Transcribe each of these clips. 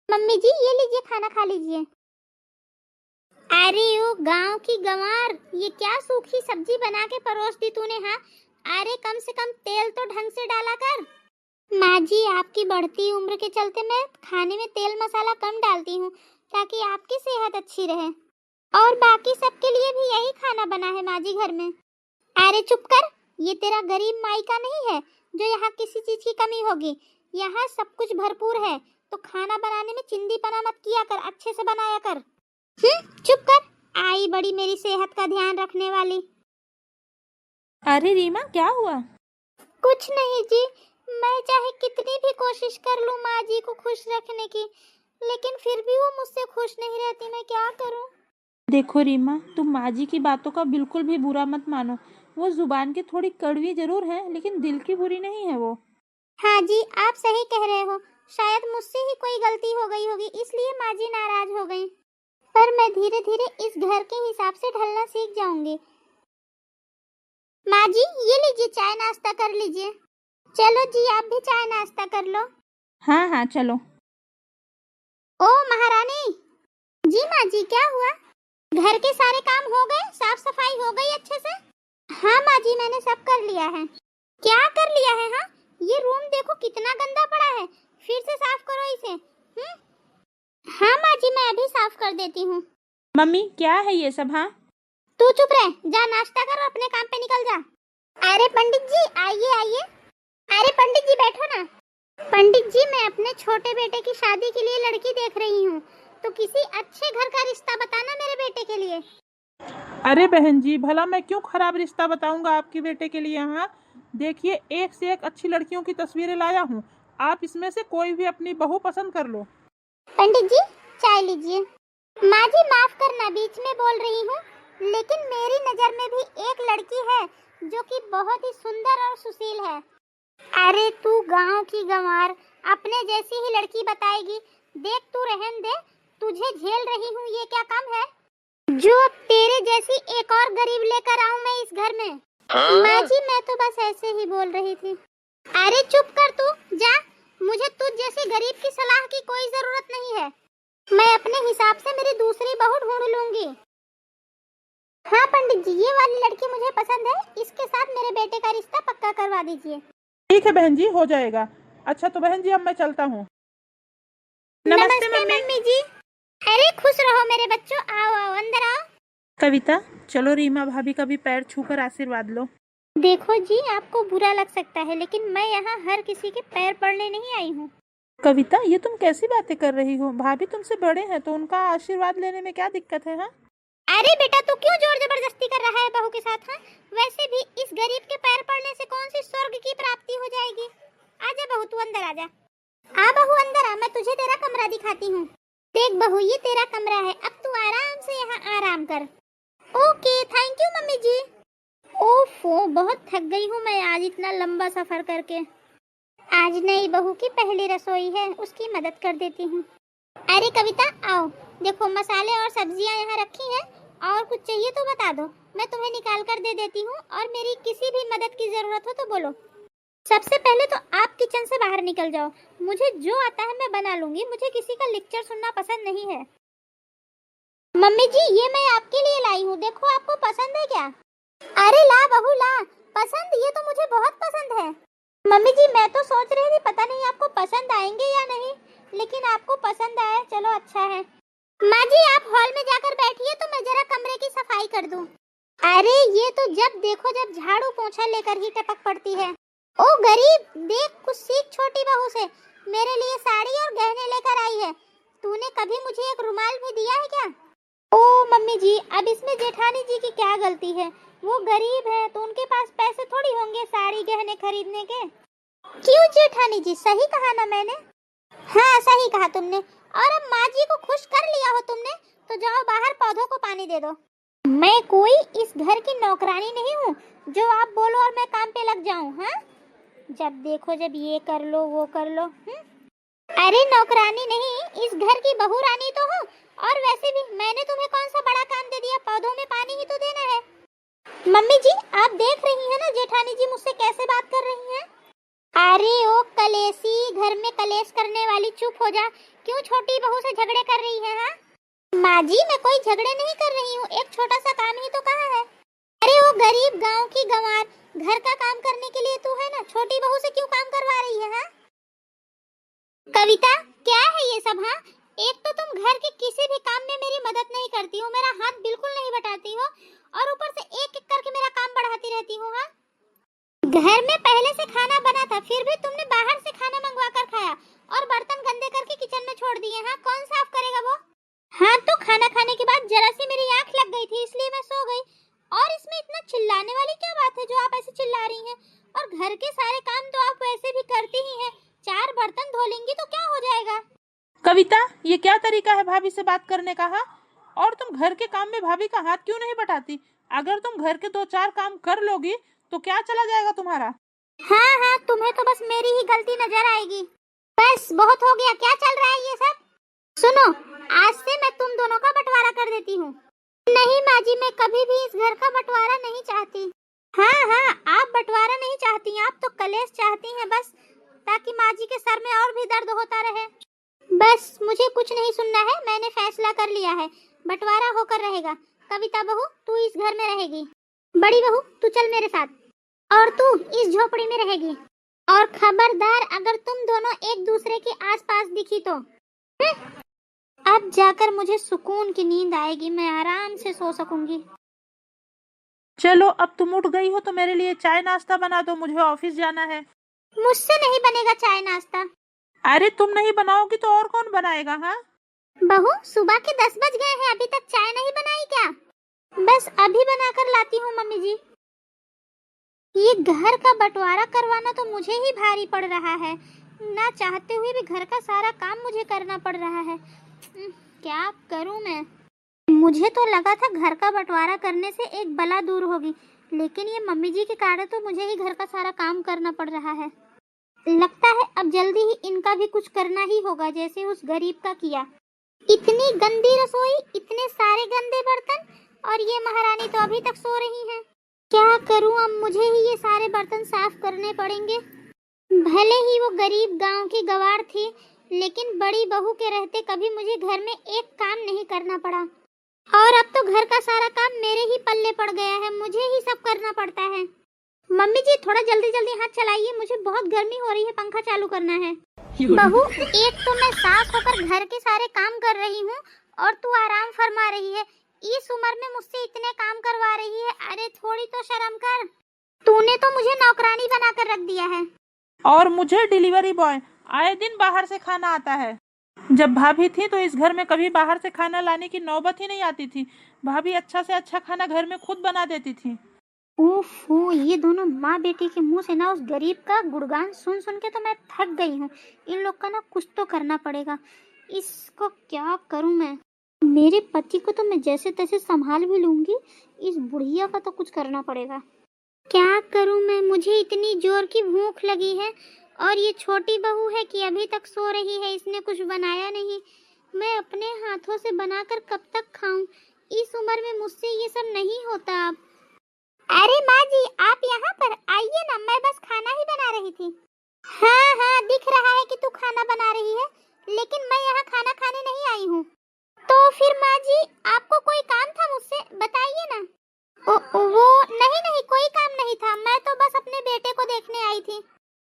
Mummy जी ये लीजिए, खाना खा लीजिए। अरे ओ गांव की गंवार, ये क्या सूखी सब्जी बना के परोस दी तूने? हाँ, अरे कम से कम तेल तो ढंग से डाला कर। माँ जी, आपकी बढ़ती उम्र के चलते मैं खाने में तेल मसाला कम डालती हूँ ताकि आपकी सेहत अच्छी रहे, और बाकी सबके लिए भी यही खाना बना है माँ जी घर में। अरे चुप कर, ये तेरा गरीब मायका नहीं है जो यहाँ किसी चीज की कमी होगी। यहाँ सब कुछ भरपूर है, तो खाना बनाने में चिंदीपना मत किया कर, अच्छे से बनाया कर। चुप कर, आई बड़ी मेरी सेहत का ध्यान रखने वाली। अरे रीमा, क्या हुआ? कुछ नहीं जी, मैं चाहे कितनी भी कोशिश कर लूं माँ जी को खुश रखने की, लेकिन फिर भी वो मुझसे खुश नहीं रहती। मैं क्या करूं? देखो रीमा, तुम माँ जी की बातों का बिल्कुल भी बुरा मत मानो। वो जुबान की थोड़ी कड़वी जरूर है, लेकिन दिल की बुरी नहीं है वो। हाँ जी, आप सही कह रहे हो। शायद मुझसे ही कोई गलती हो गई होगी, इसलिए माँ जी नाराज हो गई। पर मैं धीरे धीरे इस घर के हिसाब से ढलना सीख जाऊंगी। माँ जी ये लीजिए, चाय नाश्ता कर लीजिए। चलो जी, आप भी चाय नाश्ता कर लो। हाँ हाँ चलो। ओ महारानी जी। माँ जी क्या हुआ? घर के सारे काम हो गए? साफ सफाई हो गई अच्छे से? हाँ माँ जी, मैंने सब कर लिया है। क्या कर लिया है? हाँ, ये रूम देखो कितना गंदा पड़ा है, फिर से साफ करो इसे। हाँ माँ जी, मैं अभी साफ कर देती हूँ। मम्मी क्या है ये सब? हाँ तू चुप रह, जा नाश्ता कर और अपने काम पे निकल जा। अरे पंडित जी आइए आइए। अरे पंडित जी बैठो ना। पंडित जी, मैं अपने छोटे बेटे की शादी के लिए लड़की देख रही हूँ, तो किसी अच्छे घर का रिश्ता बताना मेरे बेटे के लिए। अरे बहन जी, भला मैं क्यों खराब रिश्ता बताऊंगा आपके बेटे के लिए? हाँ देखिए, एक से एक अच्छी लड़कियों की तस्वीरें लाया हूँ, आप इसमें से कोई भी अपनी बहू पसंद कर लो। पंडित जी चाय लीजिए। माँ जी माफ करना, बीच में बोल रही हूँ, लेकिन मेरी नजर में भी एक लड़की है जो कि बहुत ही सुंदर और सुशील है। अरे तू गांव की गंवार, अपने जैसी ही लड़की बताएगी? देख तू रहन दे, तुझे झेल रही हूँ ये क्या कम है जो तेरे जैसी एक और गरीब लेकर आऊं मैं इस घर में? माँ जी मैं तो बस ऐसे ही बोल रही थी। अरे चुप कर तू, जा। मुझे तुझ जैसे गरीब की सलाह की कोई जरूरत नहीं है। मैं अपने हिसाब से मेरी दूसरी बहू ढूंढ लूंगी। हाँ पंडित जी, ये वाली लड़की मुझे पसंद है, इसके साथ मेरे बेटे का रिश्ता पक्का करवा दीजिए। ठीक है बहन जी, हो जाएगा। अच्छा तो बहन जी अब मैं चलता हूँ। नमस्ते मम्मी जी। अरे खुश रहो मेरे बच्चों, आओ आओ अंदर आओ। कविता, चलो रीमा भाभी का भी पैर छूकर आशीर्वाद लो। देखो जी, आपको बुरा लग सकता है, लेकिन मैं यहाँ हर किसी के पैर पड़ने नहीं आई हूँ। कविता, ये तुम कैसी बातें कर रही हो? भाभी तुमसे बड़े हैं तो उनका आशीर्वाद लेने में क्या दिक्कत है? हाँ अरे बेटा, तू क्यों जोर जबरदस्ती कर रहा है बहू के साथ? हाँ, वैसे भी इस गरीब के पैर पड़ने से कौन सी स्वर्ग की प्राप्ति हो जाएगी? आजा बहू, तू अंदर आजा। आ बहू अंदर आ, मैं तुझे तेरा कमरा दिखाती हूँ। देख बहू, ये तेरा कमरा है, अब तू आराम से यहाँ आराम कर। ओके, थैंक यू मम्मी जी। ओफो, बहुत थक गई हूँ मैं आज इतना लंबा सफर करके। आज नई बहू की पहली रसोई है, उसकी मदद कर देती हूँ। अरे कविता आओ, देखो मसाले और सब्जियाँ यहाँ रखी हैं, और कुछ चाहिए तो बता दो, मैं तुम्हें निकाल कर दे देती हूँ, और मेरी किसी भी मदद की जरूरत हो तो बोलो। सबसे पहले तो आप किचन से बाहर निकल जाओ, मुझे जो आता है मैं बना लूंगी, मुझे किसी का लेक्चर सुनना पसंद नहीं है। मम्मी जी ये मैं आपके लिए लाई हूँ, देखो आपको पसंद है क्या? अरे ला बहू ला, पसंद, ये तो मुझे बहुत पसंद है। मम्मी जी मैं तो सोच रही थी पता नहीं आपको पसंद आएंगे या नहीं, लेकिन आपको पसंद आया, चलो अच्छा है। माँ जी आप हॉल में जाकर बैठिए तो मैं जरा कमरे की सफाई कर दूं। अरे ये तो जब देखो जब झाड़ू पोंछा लेकर ही टपक पड़ती है। ओ गरीब, देख कुछ सीख छोटी बहू से, मेरे लिए साड़ी और गहने लेकर आई है। तूने कभी मुझे एक रुमाल भी दिया है क्या? ओ मम्मी जी, अब इसमें जेठानी जी की क्या गलती है? वो गरीब है तो उनके पास पैसे थोड़ी होंगे साड़ी गहने खरीदने के। क्यों जेठानी जी, सही कहा ना मैंने? हाँ सही कहा तुमने। और अब माँ जी को खुश कर लिया हो तुमने, तो जाओ बाहर पौधों को पानी दे दो। मैं कोई इस घर की नौकरानी नहीं हूँ जो आप बोलो और मैं काम पे लग जाऊँ। हाँ, जब देखो जब ये कर लो वो कर लो। अरे नौकरानी नहीं, इस घर की बहू रानी तो हूँ, और वैसे भी मैंने तुम्हें कौन सा बड़ा काम दे दिया, पौधों में पानी ही तो देना है। मम्मी जी आप देख रही हैं ना जेठानी जी मुझसे कैसे बात कर रही हैं? अरे ओ कलेसी, घर में कलेश करने वाली, चुप हो जा। क्यों छोटी बहू से झगड़े कर रही है? हाँ माँ जी, मैं कोई झगड़े नहीं कर रही हूँ, एक छोटा सा काम ही तो कहा है। अरे वो गरीब गांव की गंवार घर का काम करने के लिए तू है ना, छोटी बहू से क्यों काम करवा रही है? हाँ कविता, क्या है ये सब? हाँ एक तो तुम घर के किसी भी काम में मेरी मदद नहीं करती हो, मेरा हाथ बिल्कुल नहीं बटाती हो, और ऊपर से एक एक करके मेरा काम बढ़ाती रहती हो। हाँ घर में पहले से खाना बना था, फिर भी तुमने बाहर से खाना मंगवा कर खाया और बर्तन गंदे करके किचन में छोड़ दिए। हाँ कौन साफ करेगा वो? हाँ तो खाना खाने के बाद जरा सी मेरी आंख लग गई थी, इसलिए मैं सो गई। और इसमें इतना चिल्लाने वाली क्या बात है जो आप ऐसे चिल्ला रही हैं? और घर के सारे काम तो आप वैसे भी करती ही हैं, 4 बर्तन धो लेंगी तो क्या हो जाएगा? कविता, ये क्या तरीका है भाभी से बात करने का? हाँ, और तुम घर के काम में भाभी का हाथ क्यों नहीं बटाती? अगर तुम घर के 2-4 काम कर लोगी तो क्या चला जाएगा तुम्हारा? हाँ तुम्हें तो बस मेरी ही गलती नजर आएगी। बस बहुत हो गया, क्या चल रहा है ये सब? सुनो, आज से मैं तुम दोनों का बंटवारा कर देती हूँ। नहीं माँ जी, मैं कभी भी इस घर का बंटवारा नहीं चाहती। हाँ आप बंटवारा नहीं चाहती, आप तो कलेश चाहती हैं, बस ताकि माँ जी के सर में और भी दर्द होता रहे। बस मुझे कुछ नहीं सुनना है, मैंने फैसला कर लिया है, बंटवारा होकर रहेगा। कविता बहू तू इस घर में रहेगी, बड़ी बहू तू चल मेरे साथ, और तू इस झोपड़ी में रहेगी। और खबरदार अगर तुम दोनों एक दूसरे के आसपास दिखी तो अब जाकर मुझे सुकून की नींद आएगी, मैं आराम से सो सकूंगी। चलो अब तुम उठ गई हो तो मेरे लिए चाय नाश्ता बना दो, मुझे ऑफिस जाना है। मुझसे नहीं बनेगा चाय नाश्ता। अरे तुम नहीं बनाओगी तो और कौन बनाएगा? हाँ बहू सुबह के 10 बज गए हैं, अभी तक चाय नहीं बनाई क्या? बस अभी बनाकर लाती हूँ मम्मी जी। ये घर का बंटवारा करवाना तो मुझे ही भारी पड़ रहा है, ना चाहते हुए भी घर का सारा काम मुझे करना पड़ रहा है। क्या करूं मैं? मुझे तो लगा था घर का बंटवारा करने से एक बला दूर होगी, लेकिन ये मम्मी जी के कारण तो मुझे ही घर का सारा काम करना पड़ रहा है। लगता है अब जल्दी ही इनका भी कुछ करना ही होगा, जैसे उस गरीब का किया। इतनी गंदी रसोई, इतने सारे गंदे बर्तन, और ये महारानी तो अभी तक सो रही हैं। क्या करूं, अब मुझे ही ये सारे बर्तन साफ करने पड़ेंगे। भले ही वो गरीब गांव की गवार थी, लेकिन बड़ी बहू के रहते कभी मुझे घर में एक काम नहीं करना पड़ा, और अब तो घर का सारा काम मेरे ही पल्ले पड़ गया है, मुझे ही सब करना पड़ता है। मम्मी जी थोड़ा जल्दी जल्दी हाथ चलाइए, मुझे बहुत गर्मी हो रही है, पंखा चालू करना है। बहू एक तो मैं सास होकर घर के सारे काम कर रही हूँ और तू आराम फरमा रही है, इस उम्र में मुझसे इतने काम करवा रही है। अरे थोड़ी तो शर्म कर, तूने तो मुझे नौकरानी बनाकर रख दिया है। और मुझे डिलीवरी बॉय, आए दिन बाहर से खाना आता है। जब भाभी थी तो इस घर में कभी बाहर से खाना लाने की नौबत ही नहीं आती थी, भाभी अच्छा से अच्छा खाना घर में खुद बना देती थी। ओफो, ये दोनों माँ बेटी के मुंह से ना उस गरीब का गुणगान सुन सुन के तो मैं थक गई हूँ। इन लोग का ना कुछ तो करना पड़ेगा, इसको क्या करूँ मैं? मेरे पति को तो मैं जैसे तैसे संभाल भी लूंगी, इस बुढ़िया का तो कुछ करना पड़ेगा। क्या करूँ मैं, मुझे इतनी जोर की भूख लगी है, और ये छोटी बहू है कि अभी तक सो रही है, इसने कुछ बनाया नहीं। मैं अपने हाथों से बनाकर कब तक खाऊं? इस उम्र में मुझसे ये सब नहीं होता अब। अरे माँ जी आप यहाँ पर आइए ना, मैं बस खाना ही बना रही थी। हाँ दिख रहा है कि तू खाना बना रही है, लेकिन मैं यहाँ खाना खाने नहीं आई हूँ। तो फिर माँ जी आपको कोई काम था मुझसे, बताइए ना। वो नहीं कोई काम नहीं था, मैं तो बस अपने बेटे को देखने आई थी।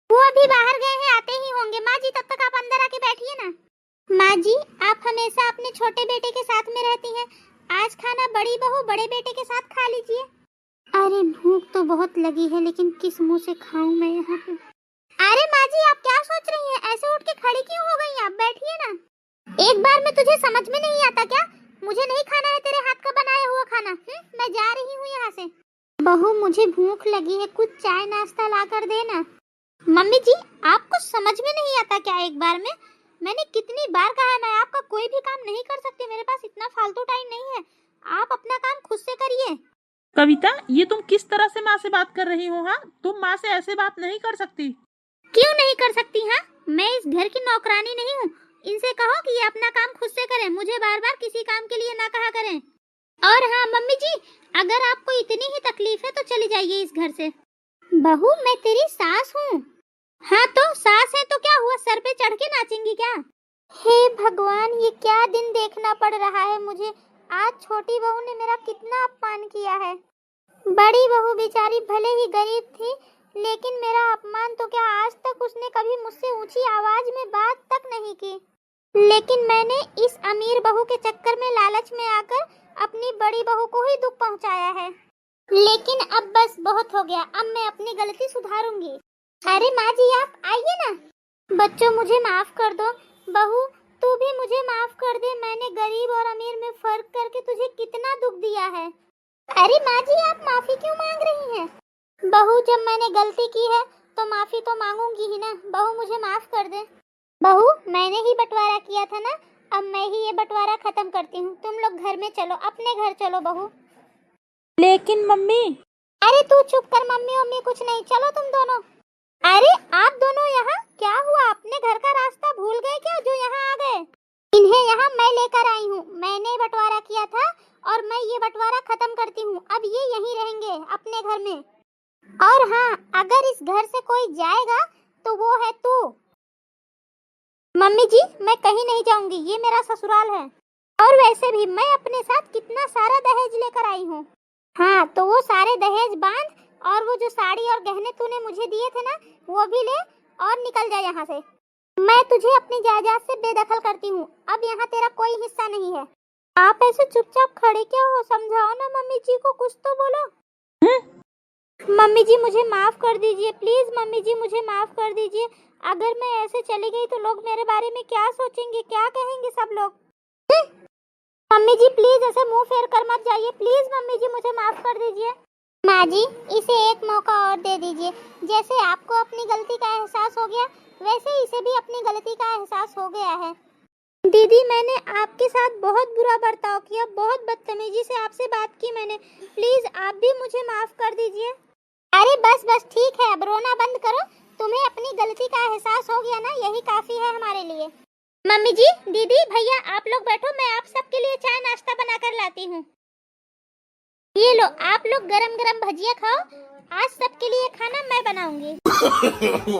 वो अभी बाहर गए हैं, आते ही होंगे। माँ जी तब तक आप अंदर आके बैठिए ना। माँ जी आप हमेशा अपने छोटे बेटे के साथ में रहती हैं, आज खाना बड़ी बहू बड़े बेटे के साथ खा लीजिए। अरे भूख तो बहुत लगी है, लेकिन किस मुंह से खाऊं मैं यहाँ पे। अरे माँ जी आप क्या सोच रही हैं, ऐसे उठ के खड़ी क्यों हो गई? आप बैठिए ना। एक बार में तुझे समझ में नहीं आता क्या? मुझे नहीं खाना है तेरे हाथ का बनाया हुआ खाना। मैं जा रही हूँ यहाँ से। बहू मुझे भूख लगी है, कुछ चाय नाश्ता ला कर देना। मम्मी जी आपको समझ में नहीं आता क्या? एक बार में मैंने कितनी बार कहा मैं आपका कोई भी काम नहीं कर सकती, मेरे पास इतना फालतू टाइम नहीं है, आप अपना काम खुद से करिए। कविता, ये तुम किस तरह से माँ से बात कर रही हो? हाँ तुम माँ से ऐसे बात नहीं कर सकती। क्यों नहीं कर सकती? हाँ मैं इस घर की नौकरानी नहीं हूँ, इनसे कहो कि ये अपना काम खुद से करें, मुझे बार बार किसी काम के लिए ना कहा करें। और हाँ मम्मी जी अगर आपको इतनी ही तकलीफ है तो चली जाइए इस घर से। बहू मैं तेरी सास हूँ। हाँ तो सास है तो क्या हुआ, सर पे चढ़ के नाचेंगी क्या? हे भगवान, ये क्या दिन देखना पड़ रहा है मुझे। आज छोटी बहू ने मेरा कितना अपमान किया है। बड़ी बहू बेचारी भले ही गरीब थी, लेकिन मेरा अपमान तो क्या आज तक उसने कभी मुझसे ऊंची आवाज में बात तक नहीं की। लेकिन मैंने इस अमीर बहू के चक्कर में लालच में आकर अपनी बड़ी बहू को ही दुख पहुंचाया है। लेकिन अब बस बहुत हो गया, अब मैं अपनी गलती सुधारूंगी। अरे माँ जी, आप आइए ना। बच्चों, मुझे माफ कर दो। बहू, तू भी मुझे माफ कर दे। मैंने गरीब और अमीर में फर्क करके तुझे कितना दुख दिया है। अरे माँ जी, आप माफी क्यों मांग रही हैं? बहू, जब मैंने गलती की है तो माफी तो मांगूंगी ही ना। बहू, मुझे माफ कर दे। बहू, मैंने ही बंटवारा किया था ना, अब मैं ही ये बंटवारा खत्म करती हूँ। तुम लोग घर में चलो, अपने घर चलो। बहू, लेकिन मम्मी। अरे तू चुप कर। मम्मी मम्मी कुछ नहीं, चलो तुम दोनों। अरे आप दोनों यहाँ क्या हुआ? अपने घर का रास्ता भूल गए क्या जो यहाँ आ गए? इन्हें यहाँ मैं लेकर आई हूँ। मैंने बंटवारा किया था और मैं ये बंटवारा खत्म करती हूँ। अब ये यहीं रहेंगे अपने घर में। और हाँ, अगर इस घर से कोई जाएगा तो वो है तू। मम्मी जी, मैं कहीं नहीं जाऊंगी, ये मेरा ससुराल है। और वैसे भी मैं अपने साथ कितना सारा दहेज लेकर आई हूँ। हाँ, तो वो सारे दहेज बांध और वो जो साड़ी और गहने तूने मुझे दिए थे ना, वो भी ले और निकल जा यहाँ से। मैं तुझे अपनी जायदाद से बेदखल करती हूँ। अब यहाँ तेरा कोई हिस्सा नहीं है। आप ऐसे चुपचाप खड़े क्या हो? समझाओ ना मम्मी जी को, कुछ तो बोलो। मम्मी जी, मुझे माफ कर दीजिए प्लीज। मम्मी जी, मुझे माफ कर दीजिए। अगर मैं ऐसे चली गई तो लोग मेरे बारे में क्या सोचेंगे, क्या कहेंगे सब लोग? मम्मी जी प्लीज ऐसे मुंह फेर कर मत जाइए। प्लीज मम्मी जी, मुझे माफ कर दीजिए। माँ जी, इसे एक मौका और दे दीजिए। जैसे आपको अपनी गलती का एहसास हो गया, वैसे इसे भी अपनी गलती का एहसास हो गया है। दीदी, मैंने आपके साथ बहुत बुरा बर्ताव किया, बहुत बदतमीजी से आपसे बात की मैंने। प्लीज आप भी मुझे माफ कर दीजिए। अरे बस बस ठीक है, अब रोना बंद करो। तुम्हें अपनी गलती का एहसास हो गया ना, यही काफी है हमारे लिए। मम्मी जी, दीदी, भैया, आप लोग बैठो, मैं आप सबके लिए चाय नाश्ता बनाकर लाती हूँ। ये लो, आप लोग गरम गरम भजिया खाओ। आज सबके लिए खाना मैं बनाऊंगी।